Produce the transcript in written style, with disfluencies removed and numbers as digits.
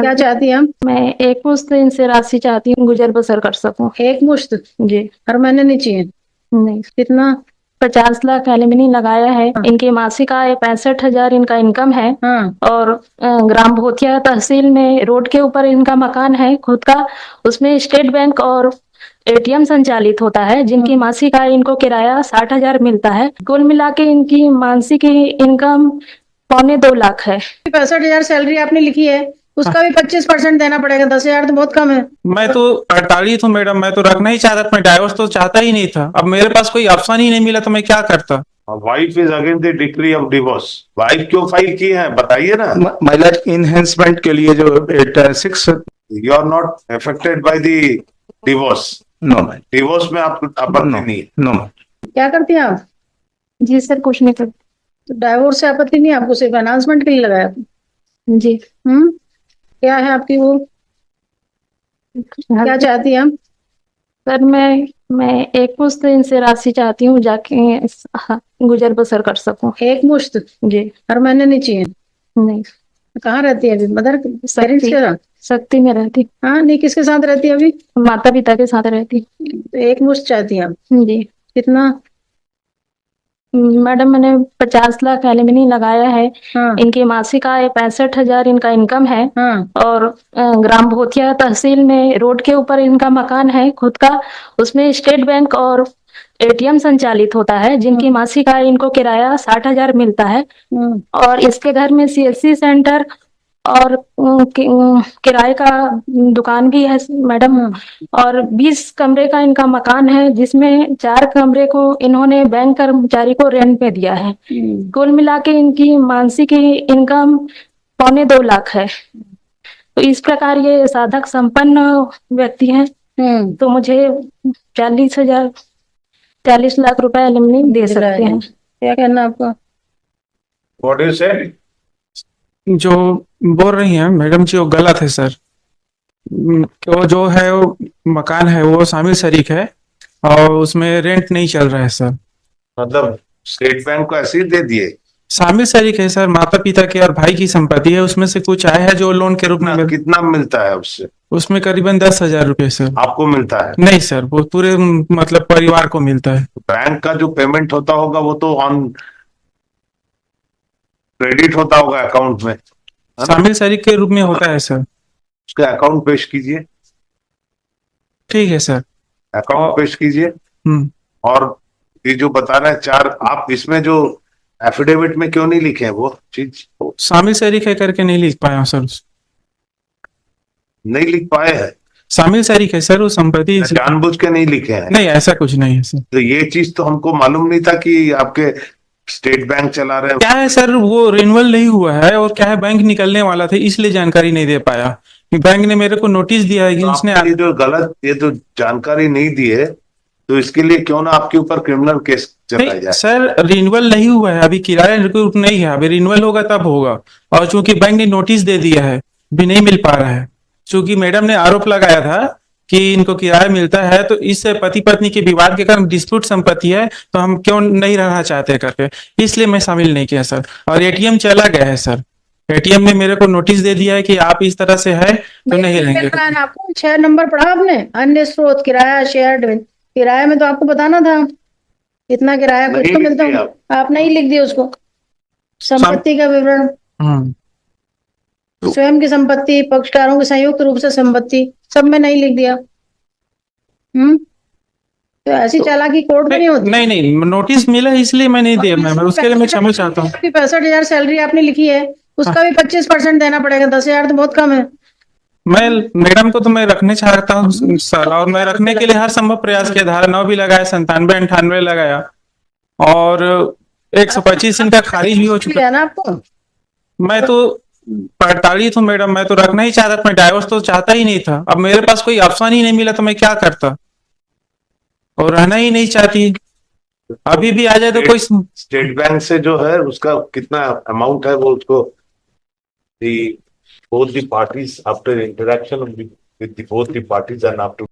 क्या चाहती हैं हम? मैं एक मुश्त इनसे राशि चाहती हूँ, गुजर बसर कर सकूं। एक मुश्त जी हर महीने नहीं चाहिए? नहीं, कितना? 50 लाख एलिमनी लगाया है। हाँ। इनकी मासिक आय 65,000 इनका इनकम है। हाँ। और ग्राम भूतिया तहसील में रोड के ऊपर इनका मकान है खुद का। उसमें स्टेट बैंक और एटीएम संचालित होता है, जिनकी मासिक आय इनको किराया 60,000 मिलता है। कुल मिला के इनकी मासिक इनकम 2.25 लाख है। 65,000 सैलरी आपने लिखी है, उसका भी 25% देना पड़ेगा। 10,000 तो बहुत कम है। मैं तो 48 हूँ मैडम, मैं तो रखना ही चाहता था, मैं डाइवोर्स तो चाहता ही नहीं था। अब मेरे पास कोई ऑप्शन ही नहीं मिला तो मैं क्या करता। Wife is against the decree of divorce. Wife क्यों फाइल की है बताइए ना। महिला इनहेंसमेंट के लिए जो 6 you are not affected by the divorce. No divorce में आपको आपत्ति नहीं है। नो क्या करती हैं आप? जी सर, कुछ नहीं कर। तो डाइवोर्स से आपत्ति नहीं है आपको, सिर्फ अनाउंसमेंट के लिए लगाया? जी क्या है आपकी वो, क्या चाहती हैं हम? सर, मैं एक मुश्त इनसे राशि चाहती हूँ, जाके गुजर बसर कर सकूं। एक मुश्त जी हर महीने नहीं चाहिए? नहीं, कहाँ रहती है अभी? मदर पेरेंट्स शक्ति के साथ? शक्ति में रहती, हाँ, नहीं, किसके साथ रहती है अभी? माता पिता के साथ रहती। तो एक मुश्त चाहती हैं आप? जी कितना? मैडम, मैंने 50 लाख एलिमनी लगाया है। हाँ। इनकी मासिक आय 65,000 इनका इनकम है। हाँ। और ग्राम भूतिया तहसील में रोड के ऊपर इनका मकान है खुद का। उसमें स्टेट बैंक और एटीएम संचालित होता है, जिनकी मासिक आय इनको किराया 60,000 मिलता है। और इसके घर में सीएससी सेंटर और किराए का दुकान भी है मैडम। और 20 कमरे का इनका मकान है, जिसमें 4 कमरे को इन्होंने बैंक कर्मचारी को रेंट पे दिया है। कुल मिला के इनकी मासिक इनकम 2.25 लाख है। तो इस प्रकार ये साधक संपन्न व्यक्ति हैं। तो मुझे 40 लाख रुपए एलिमनी दे सकते हैं। क्या कहना आपका? व्हाट यू से? जो बोल रही हैं मैडम जी वो गलत है सर। वो जो है वो मकान है वो शामिल शरीक है और उसमें रेंट नहीं चल रहा है सर। मतलब स्टेट बैंक को ऐसे ही दे दिए? शामिल शरीक है सर, माता पिता के और भाई की संपत्ति है, उसमें से कुछ आया है जो लोन के रूप में। कितना मिलता है उससे? उसमें करीबन 10,000 रुपए सर। आपको मिलता है? नहीं सर, वो पूरे मतलब परिवार को मिलता है। बैंक का जो पेमेंट होता होगा वो तो ऑन क्रेडिट होता होगा अकाउंट में। शामिल शरीक के रूप में होता है सर। उसका अकाउंट पेश कीजिए। ठीक है सर, अकाउंट पेश कीजिए। और ये जो बता रहे हैं 4, आप इसमें जो एफिडेविट में क्यों नहीं लिखे हैं वो चीज? शामिल शरीक है करके नहीं लिख पाया सर। नहीं लिख पाए हैं? शामिल शरीक है सर, वो संपत्ति जानबूझ के नहीं लिखे हैं? नहीं, ऐसा कुछ नहीं है सर। तो ये चीज तो हमको मालूम नहीं था कि आपके स्टेट बैंक चला रहे हैं। क्या है सर, वो रिन्यूअल नहीं हुआ है और क्या है बैंक निकलने वाला था, इसलिए जानकारी नहीं दे पाया। बैंक ने मेरे को नोटिस दिया है कि तो उसने ये जो गलत, ये तो जानकारी नहीं दी है, तो इसके लिए क्यों ना आपके ऊपर क्रिमिनल केस चलाया जाए? सर रिन्यूअल नहीं हुआ है अभी, किराया नहीं है अभी, रिन्यूअल होगा तब होगा। और चूंकि बैंक ने नोटिस दे दिया है, भी नहीं मिल पा रहा है। चूंकि मैडम ने आरोप लगाया था कि इनको किराया मिलता है, तो इस पति पत्नी के विवाद के कारण डिस्प्यूट संपत्ति है, तो हम क्यों नहीं रहना चाहते करके, इसलिए मैं शामिल नहीं किया सर। और एटीएम चला गया है सर, एटीएम ने मेरे को नोटिस दे दिया है कि आप इस तरह से है तो नहीं रहेंगे। आपको 6 नंबर पढ़ा आपने, अन्य स्रोत किराया शेयर। किराया में तो आपको बताना था इतना किराया कुछ तो मिलता है, आप नहीं लिख दिया उसको। संपत्ति का विवरण, स्वयं की संपत्ति, पक्षकारों की संयुक्त रूप से संपत्ति, सब में नहीं लिख दिया। तो ऐसी चालाकी कोर्ट में नहीं होती। नहीं, नोटिस मिला इसलिए मैं नहीं दिया मैम, उसके लिए मैं क्षमा चाहता हूँ। 65,000 सैलरी आपने लिखी है, उसका भी 25% देना पड़ेगा। 10,000 तो बहुत कम है। मैं मैडम को तो मैं रखने चाहता हूँ सर, और मैं रखने के लिए हर संभव प्रयास किया। धारा 9 भी लगाया, 97, 98 लगाया, और 125 इनका खारिज भी हो चुका है ना आपको। मैं तो 48 हूँ मैडम, मैं तो रखना ही चाहता था, मैं डाइवोर्स तो चाहता ही नहीं था। अब मेरे पास कोई ऑप्शन ही नहीं मिला तो मैं क्या करता, और रहना ही नहीं चाहती। अभी भी आ जाए तो कोई। स्टेट बैंक से जो है उसका कितना अमाउंट है वो उसको both the parties after interaction with both the parties and after